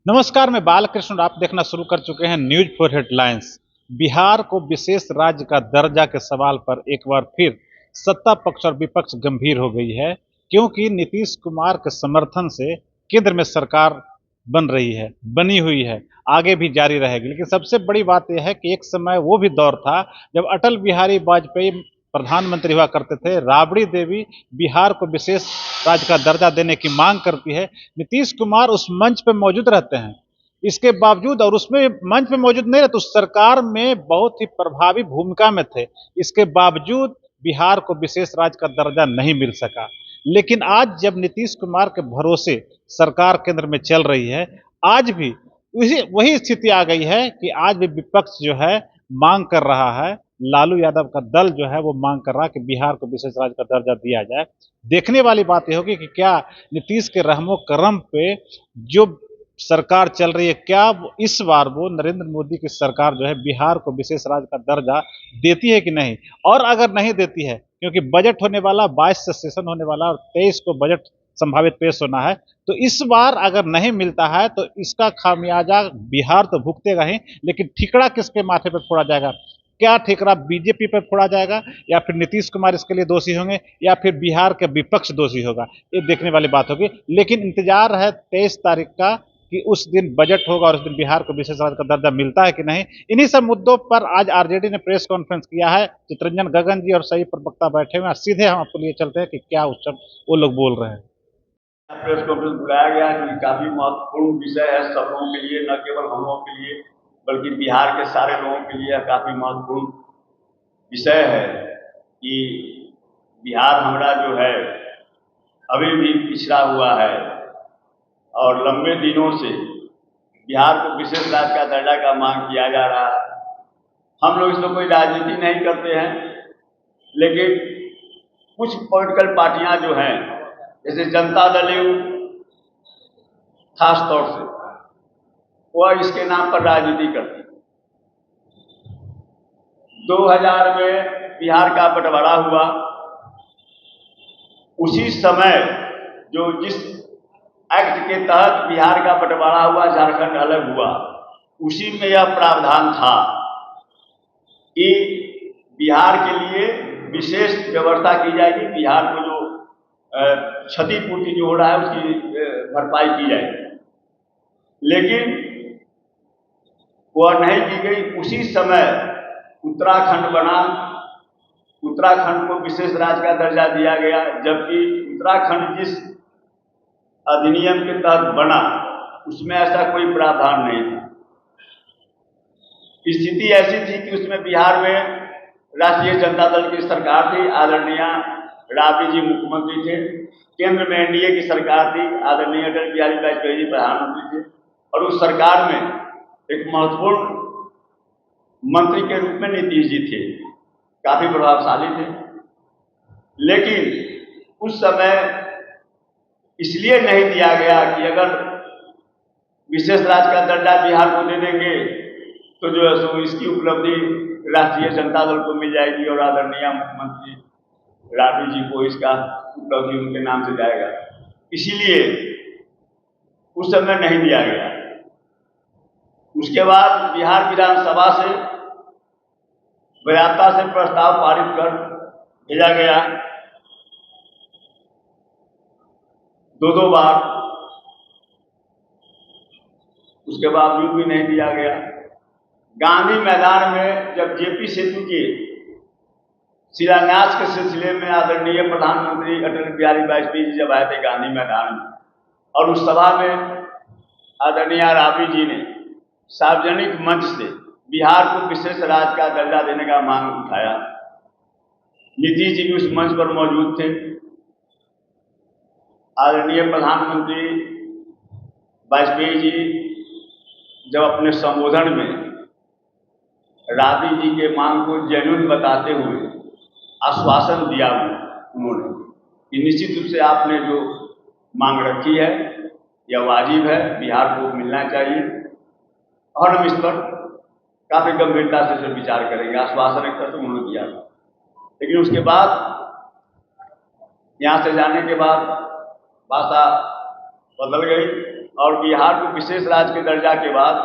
नमस्कार, मैं बालकृष्ण और आप देखना शुरू कर चुके हैं न्यूज फॉर हेडलाइंस। बिहार को विशेष राज्य का दर्जा के सवाल पर एक बार फिर सत्ता पक्ष और विपक्ष गंभीर हो गई है, क्योंकि नीतीश कुमार के समर्थन से केंद्र में सरकार बनी हुई है, आगे भी जारी रहेगी। लेकिन सबसे बड़ी बात यह है कि एक समय वो भी दौर था जब अटल बिहारी वाजपेयी प्रधानमंत्री हुआ करते थे। राबड़ी देवी बिहार को विशेष राज्य का दर्जा देने की मांग करती है। नीतीश कुमार उस मंच पर मौजूद रहते हैं, इसके बावजूद, और उसमें मंच पे मौजूद नहीं रहते, उस सरकार में बहुत ही प्रभावी भूमिका में थे, इसके बावजूद बिहार को विशेष राज्य का दर्जा नहीं मिल सका। लेकिन आज जब नीतीश कुमार के भरोसे सरकार केंद्र में चल रही है, आज भी वही स्थिति आ गई है कि आज भी विपक्ष जो है मांग कर रहा है, लालू यादव का दल जो है वो मांग कर रहा है कि बिहार को विशेष राज्य का दर्जा दिया जाए। देखने वाली बात यह होगी कि क्या नीतीश के रहमो करम पे जो सरकार चल रही है, क्या इस बार वो नरेंद्र मोदी की सरकार जो है बिहार को विशेष राज्य का दर्जा देती है कि नहीं। और अगर नहीं देती है, क्योंकि बजट होने वाला 22 से सेशन होने वाला और 23 को बजट संभावित पेश होना है, तो इस बार अगर नहीं मिलता है तो इसका खामियाजा बिहार तो भुगतेगा ही, लेकिन ठिकरा किसके माथे पर फोड़ा जाएगा? क्या ठिकरा बीजेपी पर फोड़ा जाएगा, या फिर नीतीश कुमार इसके लिए दोषी होंगे, या फिर बिहार के विपक्ष दोषी होगा? ये देखने वाली बात होगी। लेकिन इंतजार है 23 तारीख का कि उस दिन बजट होगा और उस दिन बिहार को विशेष राज्य का दर्जा मिलता है कि नहीं। इन्हीं सब मुद्दों पर आज आरजेडी ने प्रेस कॉन्फ्रेंस किया है। चितरंजन गगन जी और सही प्रवक्ता बैठे हुए हैं। सीधे हम आपको लिए चलते हैं कि क्या उस सब वो लोग बोल रहे हैं। प्रेस कॉन्फ्रेंस बुलाया गया है क्योंकि काफी महत्वपूर्ण विषय है सब लोगों के लिए, न केवल हम लोगों के लिए बल्कि बिहार के सारे लोगों के लिए काफी महत्वपूर्ण विषय है कि बिहार हमारा जो है अभी भी पिछड़ा हुआ है और लंबे दिनों से बिहार को विशेष राज्य का दर्जा का मांग किया जा रहा है। हम लोग इसमें कोई राजनीति नहीं करते हैं, लेकिन कुछ पॉलिटिकल पार्टियां जो हैं, जैसे जनता दल खास तौर से, वह इसके नाम पर राजनीति करती है। 2000 में बिहार का बंटवारा हुआ, उसी समय जिस एक्ट के तहत बिहार का बंटवारा हुआ, झारखंड अलग हुआ, उसी में यह प्रावधान था कि बिहार के लिए विशेष व्यवस्था की जाएगी, बिहार को जो क्षतिपूर्ति जो हो रहा है उसकी भरपाई की जाएगी। लेकिन वह नहीं की गई। उसी समय उत्तराखंड बना, उत्तराखंड को विशेष राज्य का दर्जा दिया गया, जबकि उत्तराखंड जिस अधिनियम के तहत बना उसमें ऐसा कोई प्रावधान नहीं था। स्थिति ऐसी थी कि उसमें बिहार में राष्ट्रीय जनता दल की सरकार थी, आदरणीय राबड़ी जी मुख्यमंत्री थे, केंद्र में एनडीए की सरकार थी, आदरणीय अटल बिहारी वाजपेयी जी प्रधानमंत्री थे, और उस सरकार में एक महत्वपूर्ण मंत्री के रूप में नीतीश जी थे, काफी प्रभावशाली थे। लेकिन उस समय इसलिए नहीं दिया गया कि अगर विशेष राज्य का दर्जा बिहार को दे देंगे तो जो है सो इसकी उपलब्धि राष्ट्रीय जनता दल को मिल जाएगी और आदरणीय मुख्यमंत्री राबड़ी जी को इसका उपलब्धि उनके नाम से जाएगा, इसीलिए उस समय नहीं दिया गया। उसके बाद बिहार विधानसभा से व्यापकता से प्रस्ताव पारित कर भेजा गया, दो बार, उसके बावजूद भी नहीं दिया गया। गांधी मैदान में जब जेपी सेतु के शिलान्यास के सिलसिले में आदरणीय प्रधानमंत्री अटल बिहारी वाजपेयी जी जब आए थे गांधी मैदान में, और उस सभा में आदरणीय राबड़ी जी ने सार्वजनिक मंच से बिहार को विशेष राज्य का दर्जा देने का मांग उठाया। नीतीश जी भी उस मंच पर मौजूद थे। आदरणीय प्रधानमंत्री वाजपेयी जी जब अपने संबोधन में राबड़ी जी के मांग को जेन्युइन बताते हुए आश्वासन दिया उन्होंने कि निश्चित रूप से आपने जो मांग रखी है यह वाजिब है, बिहार को मिलना चाहिए, और हम इस पर काफी गंभीरता से विचार करेंगे, आश्वासन एक तरह से उन्होंने दिया। लेकिन उसके बाद यहाँ से जाने के बाद भाषा बदल गई और बिहार को विशेष राज्य के दर्जा के बाद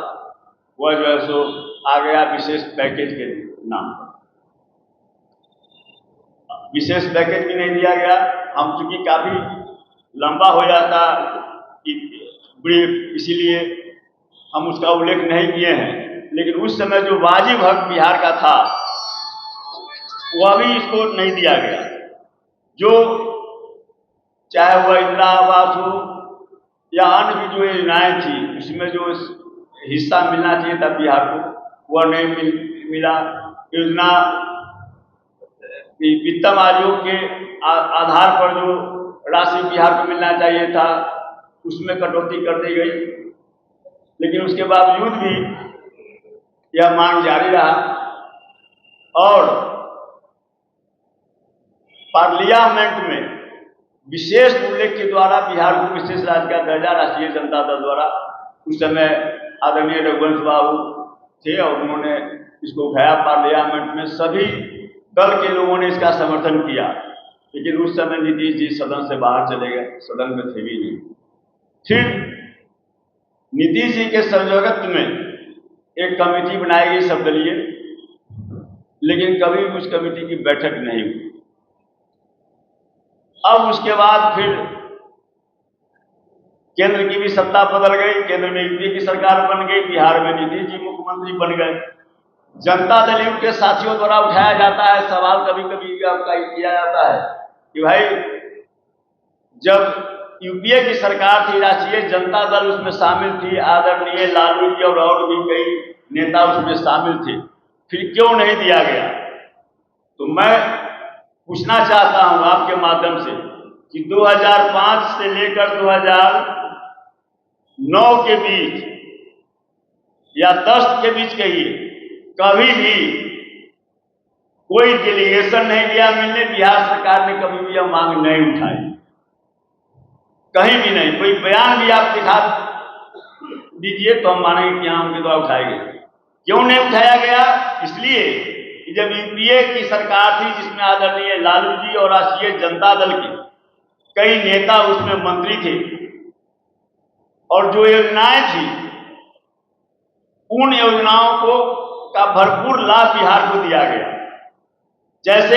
वह जो है सो आ गया विशेष पैकेज के नाम पर। विशेष पैकेज भी नहीं दिया गया। हम चूंकि काफी लंबा हो जाता ब्रीफ, इसीलिए हम उसका उल्लेख नहीं किए हैं, लेकिन उस समय जो वाजिब हक बिहार का था वह भी इसको नहीं दिया गया। जो चाहे वह इंदिरा आवास हो या अन्य भी जो योजनाएं थी उसमें जो हिस्सा मिलना चाहिए था बिहार को वह नहीं मिला। योजना वित्तम आयोग के आधार पर जो राशि बिहार को मिलना चाहिए था उसमें कटौती कर दी गई, लेकिन उसके बावजूद भी यह मांग जारी रहा और पार्लियामेंट में विशेष उल्लेख के द्वारा बिहार को विशेष राज्य का दर्जा राष्ट्रीय जनता दल द्वारा उस समय आदरणीय रघुवंश बाबू थे और उन्होंने इसको उठाया पार्लियामेंट में। सभी दल के लोगों ने इसका समर्थन किया, लेकिन उस समय नीतीश जी सदन से बाहर चले गए, सदन में थे भी नहीं। फिर नीतीश जी के संयोजकत्व में एक कमेटी बनाई गई सर्वदलीय, लेकिन कभी उस कमेटी की बैठक नहीं हुई। अब उसके बाद फिर केंद्र की भी सत्ता बदल गई, केंद्र में यूपीए की सरकार बन गई, बिहार में नीतीश जी मुख्यमंत्री बन गए। जनता दल यूथ के साथियों द्वारा उठाया जाता है सवाल, कभी कभी किया जाता है कि भाई जब यूपीए की सरकार थी, राष्ट्रीय जनता दल उसमें शामिल थी, आदरणीय लालू जी और भी कई नेता उसमें शामिल थे, फिर क्यों नहीं दिया गया? तो मैं पूछना चाहता हूं आपके माध्यम से कि 2005 से लेकर 2009 के बीच या 10 के बीच कहिए, कभी भी कोई डेलीगेशन नहीं गया मिलने, बिहार सरकार ने कभी भी यह मांग नहीं उठाई, कहीं भी नहीं। कोई बयान भी आप दिखा दीजिए तो हम मानेंगे कि उनके द्वारा उठाए गए। क्यों नहीं उठाया गया? इसलिए कि जब यूपीए की सरकार थी जिसमें आदरणीय लालू जी और राष्ट्रीय जनता दल के कई नेता उसमें मंत्री थे, और जो योजनाएं थी उन योजनाओं को का भरपूर लाभ बिहार को दिया गया। जैसे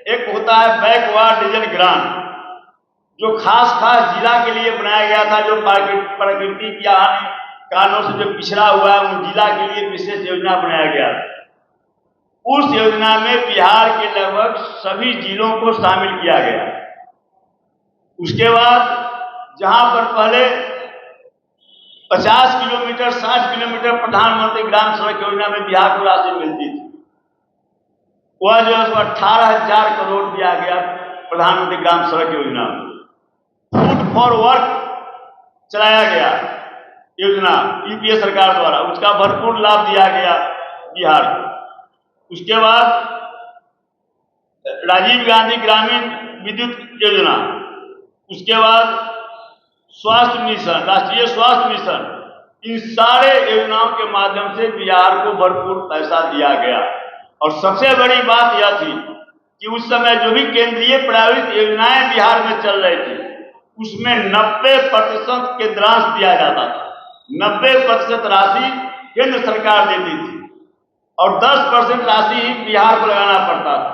एक होता है बैकवर्ड रीजन ग्रांट, जो खास जिला के लिए बनाया गया था, जो प्राकृतिक या अन्य कारणों से जो पिछड़ा हुआ है उन जिला के लिए विशेष योजना बनाया गया। उस योजना में बिहार के लगभग सभी जिलों को शामिल किया गया। उसके बाद जहां पर पहले 50 किलोमीटर 60 किलोमीटर प्रधानमंत्री ग्राम सड़क योजना में बिहार को राशि मिलती थी, वह जो है 18,000 करोड़ दिया गया प्रधानमंत्री ग्राम सड़क योजना में। फूड फॉर वर्क चलाया गया योजना यूपीए सरकार द्वारा, उसका भरपूर लाभ दिया गया बिहार को। उसके बाद राजीव गांधी ग्रामीण विद्युत योजना, उसके बाद स्वास्थ्य मिशन, राष्ट्रीय स्वास्थ्य मिशन, इन सारे योजनाओं के माध्यम से बिहार को भरपूर पैसा दिया गया। और सबसे बड़ी बात यह थी कि उस समय जो भी केंद्रीय प्रायोजित योजनाएं बिहार में चल रही थी उसमें 90% केंद्रांश दिया जाता था, 90% राशि केंद्र सरकार देती थी और 10% राशि ही बिहार को लगाना पड़ता था।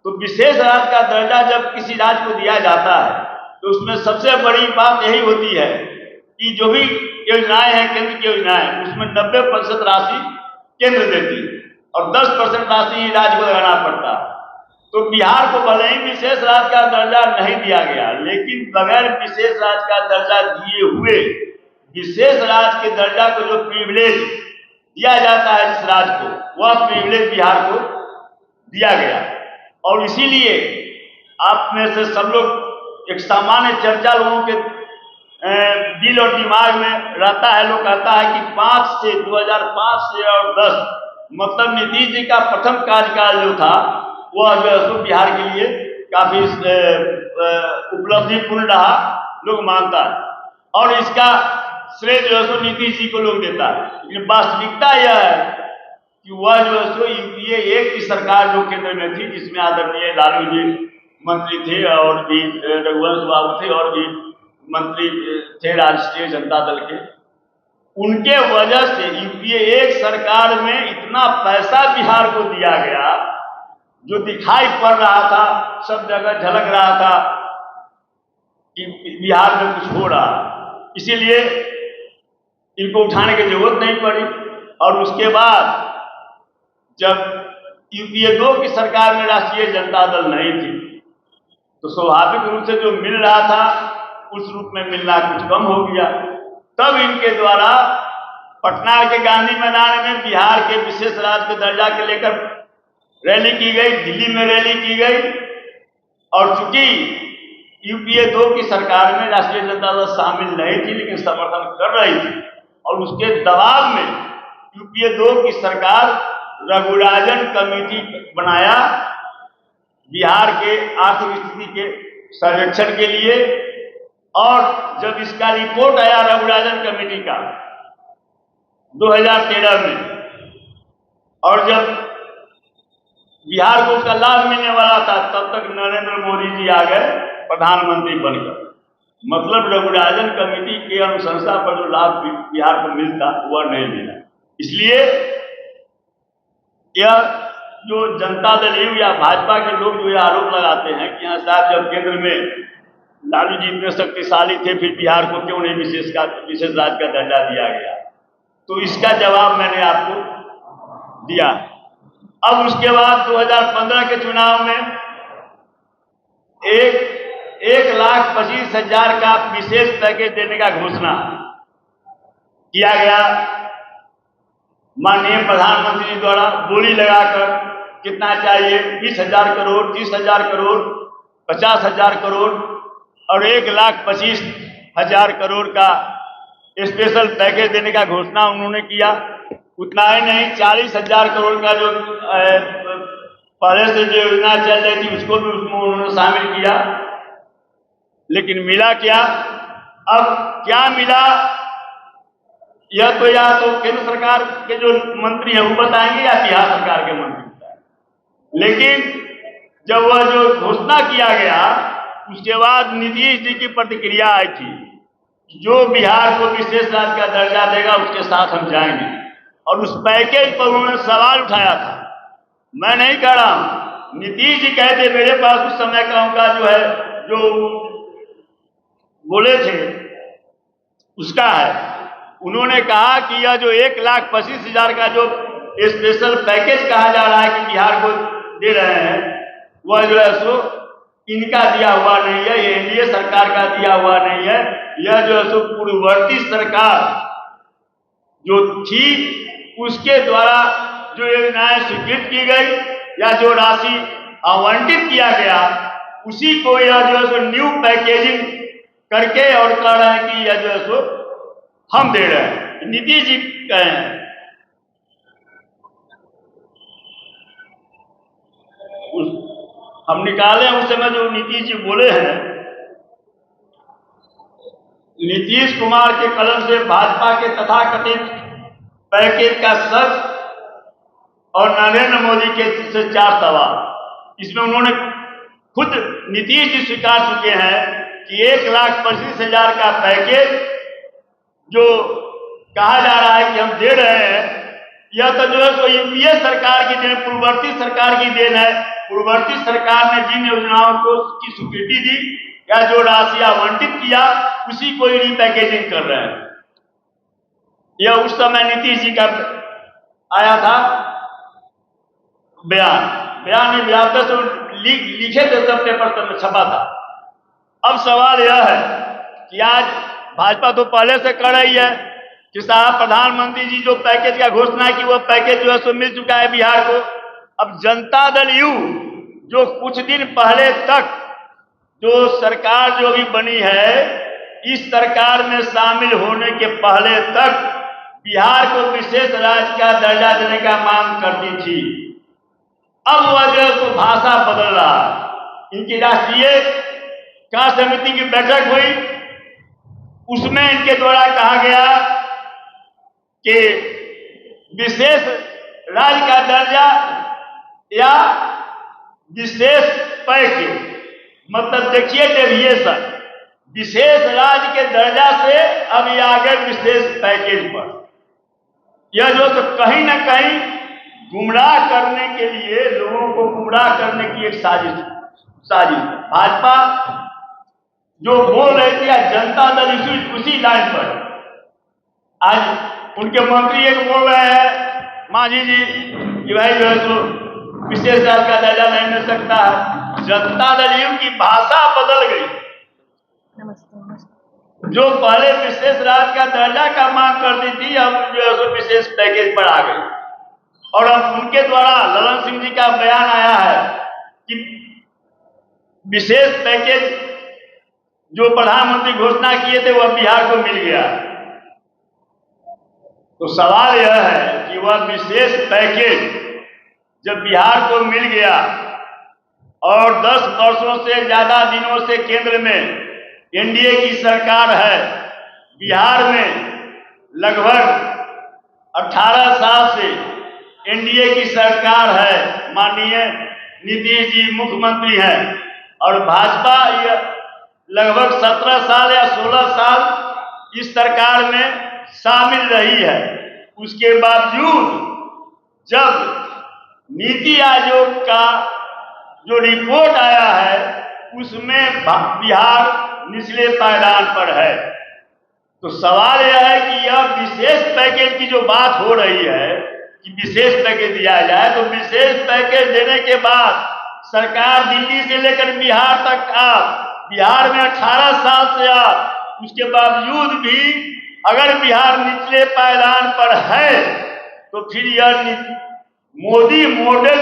तो विशेष राज्य का दर्जा जब किसी राज्य को दिया जाता है तो उसमें सबसे बड़ी बात यही होती है कि जो भी योजनाएं हैं केंद्र की योजनाएं, उसमें 90% राशि केंद्र देती और 10% राशि ही राज्य को लगाना पड़ता। तो बिहार को भले ही विशेष राज्य का दर्जा नहीं दिया गया, लेकिन बगैर विशेष राज्य का दर्जा दिए हुए विशेष राज्य के दर्जा को जो प्रिविलेज दिया जाता है जिस राज्य को, वह प्रिविलेज बिहार को दिया गया। और इसीलिए आप में से सब लोग एक सामान्य चर्चा लोगों के दिल और दिमाग में रहता है, लोग कहता है कि 2005 से और 10 मतलब नीतीश जी का प्रथम कार्यकाल जो था वह जो है बिहार के लिए काफी उपलब्धिपूर्ण रहा, लोग मानता है और इसका श्रेय जो है नीतीश जी को लोग देता है। लेकिन वास्तविकता यह है कि वह जो है यूपीए एक की सरकार जो केंद्र में थी, जिसमें आदरणीय लालू जी मंत्री थे और भी रघुवंश बाबू थे और भी मंत्री थे राष्ट्रीय जनता दल के, उनके वजह से यूपीए एक सरकार में इतना पैसा बिहार को दिया गया जो दिखाई पड़ रहा था, सब जगह झलक रहा था कि बिहार में कुछ हो रहा, इसीलिए इनको उठाने की जरूरत नहीं पड़ी। और उसके बाद जब यूपीए 2 की सरकार में राष्ट्रीय जनता दल नहीं थी तो स्वाभाविक रूप से जो मिल रहा था उस रूप में मिलना कुछ कम हो गया। तब इनके द्वारा पटना के गांधी मैदान में बिहार के विशेष राज्य के दर्जा के लेकर रैली की गई, दिल्ली में रैली की गई, और चूंकि यूपीए 2 की सरकार में राष्ट्रीय जनता दल शामिल नहीं थी लेकिन समर्थन कर रही थी, और उसके दबाव में यूपीए 2 की सरकार रघुराजन कमेटी बनाया बिहार के आर्थिक स्थिति के सर्वेक्षण के लिए। और जब इसका रिपोर्ट आया रघुराजन कमेटी का 2013 में, और जब बिहार को उसका लाभ मिलने वाला था तब तक नरेंद्र मोदी जी आ गए प्रधानमंत्री बनकर। मतलब रघुराजन कमेटी के अनुशंसा पर जो लाभ बिहार को मिलता वह नहीं मिला। इसलिए यह जो जनता दल या भाजपा के लोग जो यह आरोप लगाते हैं कि यहाँ साहब जब केंद्र में लालू जी इतने शक्तिशाली थे फिर बिहार को क्यों नहीं विशेष राज्य का दर्जा दिया गया, तो इसका जवाब मैंने आपको दिया। अब उसके बाद 2015 के चुनाव में 1,25,000 का विशेष पैकेज देने का घोषणा किया गया माननीय प्रधानमंत्री द्वारा, बोली लगाकर कितना चाहिए, 20,000 करोड़, 30,000 करोड़, 50,000 करोड़ और 1,25,000 करोड़ का स्पेशल पैकेज देने का घोषणा उन्होंने किया। उतना ही नहीं, 40,000 करोड़ का जो पहले से जो योजना चल रही थी उसको भी उसमें उन्होंने शामिल किया। लेकिन मिला क्या? अब क्या मिला यह तो या तो केंद्र सरकार के जो मंत्री हैं वो बताएंगे या बिहार सरकार के मंत्री बताएंगे। लेकिन जब वह जो घोषणा किया गया उसके बाद नीतीश जी की प्रतिक्रिया आई थी, जो बिहार को विशेष राज्य का दर्जा देगा उसके साथ हम जाएंगे, और उस पैकेज पर उन्होंने सवाल उठाया था। मैं नहीं कह रहा हूं, नीतीश जी कहते, मेरे पास उस समय का उनका जो है जो बोले थे उसका है। उन्होंने कहा कि यह जो 1,25,000 का जो स्पेशल पैकेज कहा जा रहा है कि बिहार को दे रहे हैं, वह जो है सो इनका दिया हुआ नहीं है, ये एनडीए सरकार का दिया हुआ नहीं है। यह जो है सो पूर्ववर्ती सरकार जो थी उसके द्वारा जो योजनाएं स्वीकृत की गई या जो राशि आवंटित किया गया उसी को यह जो है सो न्यू पैकेजिंग करके और कह रहे हैं कि यह जो है सो हम दे रहे हैं। नीतीश जी कहे हैं हम निकाले उस समय जो नीतीश जी बोले हैं, नीतीश कुमार के कलम से भाजपा के तथाकथित पैकेज का सच और नरेंद्र मोदी के से 4 सवाल। इसमें उन्होंने खुद नीतीश जी स्वीकार चुके हैं कि 1,25,000 का पैकेज जो कहा जा रहा है कि हम दे रहे हैं, यह तो जो है सो यूपीए सरकार की देन, पूर्ववर्ती सरकार की देन है। पूर्ववर्ती सरकार ने जिन योजनाओं को की स्वीकृति दी या जो राशि आवंटित किया उसी को रीपैकेजिंग कर रहे हैं। यह उस समय नीतीश जी का आया था बयान में व्यापक तो लिखे थे, सब पेपर में छपा था। अब सवाल यह है कि आज भाजपा तो पहले से कर रही है कि साहब प्रधानमंत्री जी जो पैकेज का घोषणा की वो पैकेज जो है सो मिल चुका है बिहार को। अब जनता दल यू जो कुछ दिन पहले तक जो सरकार जो भी बनी है, इस सरकार में शामिल होने के पहले तक बिहार को विशेष राज्य का दर्जा देने का मांग करती थी। अब वह जो है सो भाषा बदल रहा। इनकी राष्ट्रीय कार्य समिति की बैठक हुई, उसमें इनके द्वारा कहा गया कि विशेष राज्य का दर्जा या विशेष पैकेज, मतलब देखिए डेविएशन, विशेष राज्य के दर्जा से अब ये आ गए विशेष पैकेज पर। यह जो तो कहीं ना कहीं गुमराह करने के लिए, लोगों को गुमराह करने की एक साजिश। भाजपा जो बोल रही थी, आज जनता दल उसी लाइन पर। आज उनके मंत्री एक बोल रहे हैं मांझी जी कि भाई जो है तो विशेष राज्य का दर्जा नहीं मिल सकता है। जनता दल की भाषा बदल गई। जो पहले विशेष राज्य का दर्जा का मांग करती थी, अब जो है सो विशेष पैकेज पर आ गई। और अब उनके द्वारा ललन सिंह जी का बयान आया है कि विशेष पैकेज जो प्रधानमंत्री घोषणा किए थे वह बिहार को मिल गया। तो सवाल यह है कि वह विशेष पैकेज जब बिहार को मिल गया और 10 वर्षों से ज्यादा दिनों से केंद्र में एनडीए की सरकार है, बिहार में लगभग 18 साल से एनडीए की सरकार है, माननीय नीतीश जी मुख्यमंत्री हैं, और भाजपा लगभग 17 साल या 16 साल इस सरकार में शामिल रही है। उसके बावजूद जब नीति आयोग का जो रिपोर्ट आया है उसमें बिहार निचले पायदान पर है। तो सवाल यह है कि यह विशेष पैकेज की जो बात हो रही है कि विशेष पैकेज दिया जाए, तो विशेष पैकेज देने के बाद सरकार दिल्ली से लेकर बिहार तक बिहार में 18 साल से उसके बावजूद भी अगर बिहार निचले पायदान पर है तो फिर यह मोदी मॉडल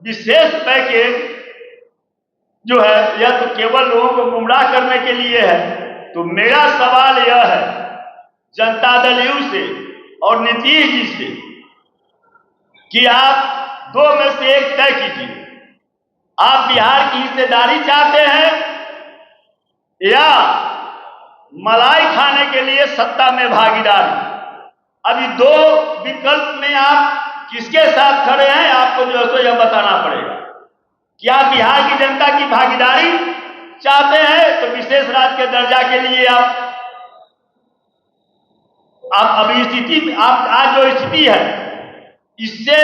विशेष पैकेज जो है यह तो केवल लोगों को गुमराह करने के लिए है। तो मेरा सवाल यह है जनता दल यू से और नीतीश जी से कि आप दो में से एक तय कीजिए। आप बिहार की हिस्सेदारी चाहते हैं या मलाई खाने के लिए सत्ता में भागीदारी? अभी दो विकल्प में आप किसके साथ खड़े हैं आपको जो है यह बताना पड़ेगा। क्या बिहार की जनता की भागीदारी चाहते हैं तो विशेष राज्य के दर्जा के लिए आप अभी स्थिति आज जो स्थिति है इससे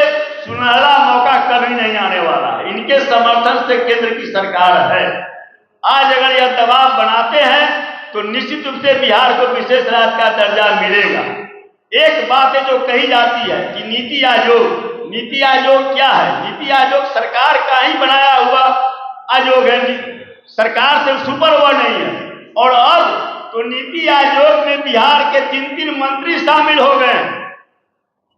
सुनहरा मौका कभी नहीं आने वाला है। इनके समर्थन से केंद्र की सरकार है। आज अगर यह दबाव बनाते हैं तो निश्चित रूप से बिहार को विशेष राज्य का दर्जा मिलेगा। एक बात है जो कही जाती है कि नीति आयोग क्या है? नीति आयोग सरकार का ही बनाया हुआ आयोग है, सरकार से सुपर वह नहीं है। और अब तो नीति आयोग में बिहार के 3 मंत्री शामिल हो गए हैं।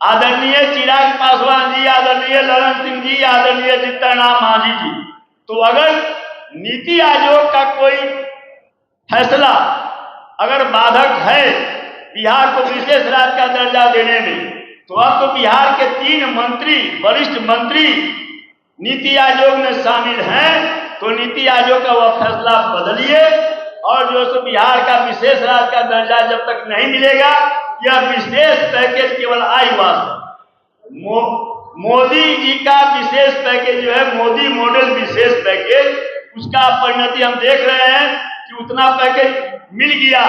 आदरणीय चिराग पासवान जी, आदरणीय ललन सिंह जी, आदरणीय जीतन राम मांझी जी। तो अगर नीति आयोग का कोई फैसला अगर बाधक है बिहार को विशेष राज्य का दर्जा देने में, तो अब तो बिहार के 3 मंत्री, वरिष्ठ मंत्री नीति आयोग में शामिल हैं। तो नीति आयोग का वह फैसला बदलिए और जो सो बिहार का विशेष राज्य का दर्जा जब तक नहीं मिलेगा, यह विशेष पैकेज केवल आईवास है। मोदी जी का विशेष पैकेज जो है मोदी मॉडल विशेष पैकेज, उसका परिणति हम देख रहे हैं कि उतना पैकेज मिल गया।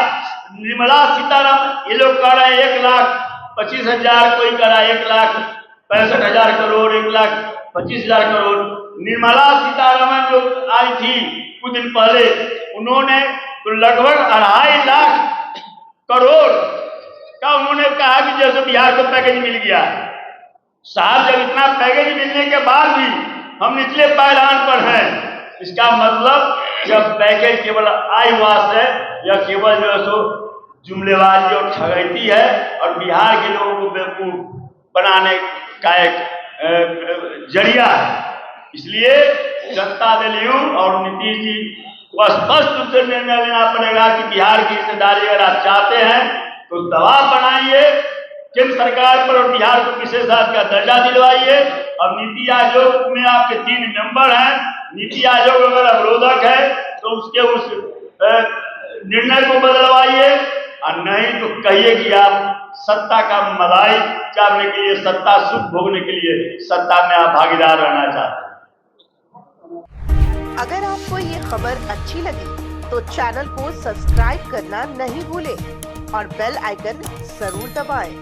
निर्मला सीतारमण ये लोग कह रहे हैं 1,25,000, कोई कह रहा है 1,65,000 करोड़, 1,25,000 करोड़। निर्मला सीतारमण जो आई थी कुछ दिन पहले, उन्होंने तो लगभग 2.5 लाख करोड़ का उन्होंने कहा कि जैसे बिहार को पैकेज मिल गया। साहब, जब इतना पैकेज मिलने के बाद भी हम निचले पायदान पर हैं, इसका मतलब जब पैकेज केवल आईवास है, यह केवल जो है सो जुमलेबाजी और ठगैती है और बिहार के लोगों को बेवकूफ बनाने का एक जरिया है। इसलिए जनता दल यू और नीतीश जी को स्पष्ट रूप से निर्णय लेना पड़ेगा कि बिहार की हिस्सेदारी अगर आप चाहते हैं तो दबाव बनाइए केंद्र सरकार पर और बिहार को विशेष राज्य का दर्जा दिलवाइए। अब नीति आयोग में आपके 3 मेंबर हैं, नीति आयोग अगर अवरोधक है तो उसके उस निर्णय को बदलवाइए, और नहीं तो कहिए कि आप सत्ता का मलाई चाटने के लिए, सत्ता सुख भोगने के लिए सत्ता में आप भागीदार रहना चाहते हैं। अगर आपको ये खबर अच्छी लगी तो चैनल को सब्सक्राइब करना नहीं भूलें और बेल आइकन जरूर दबाएं।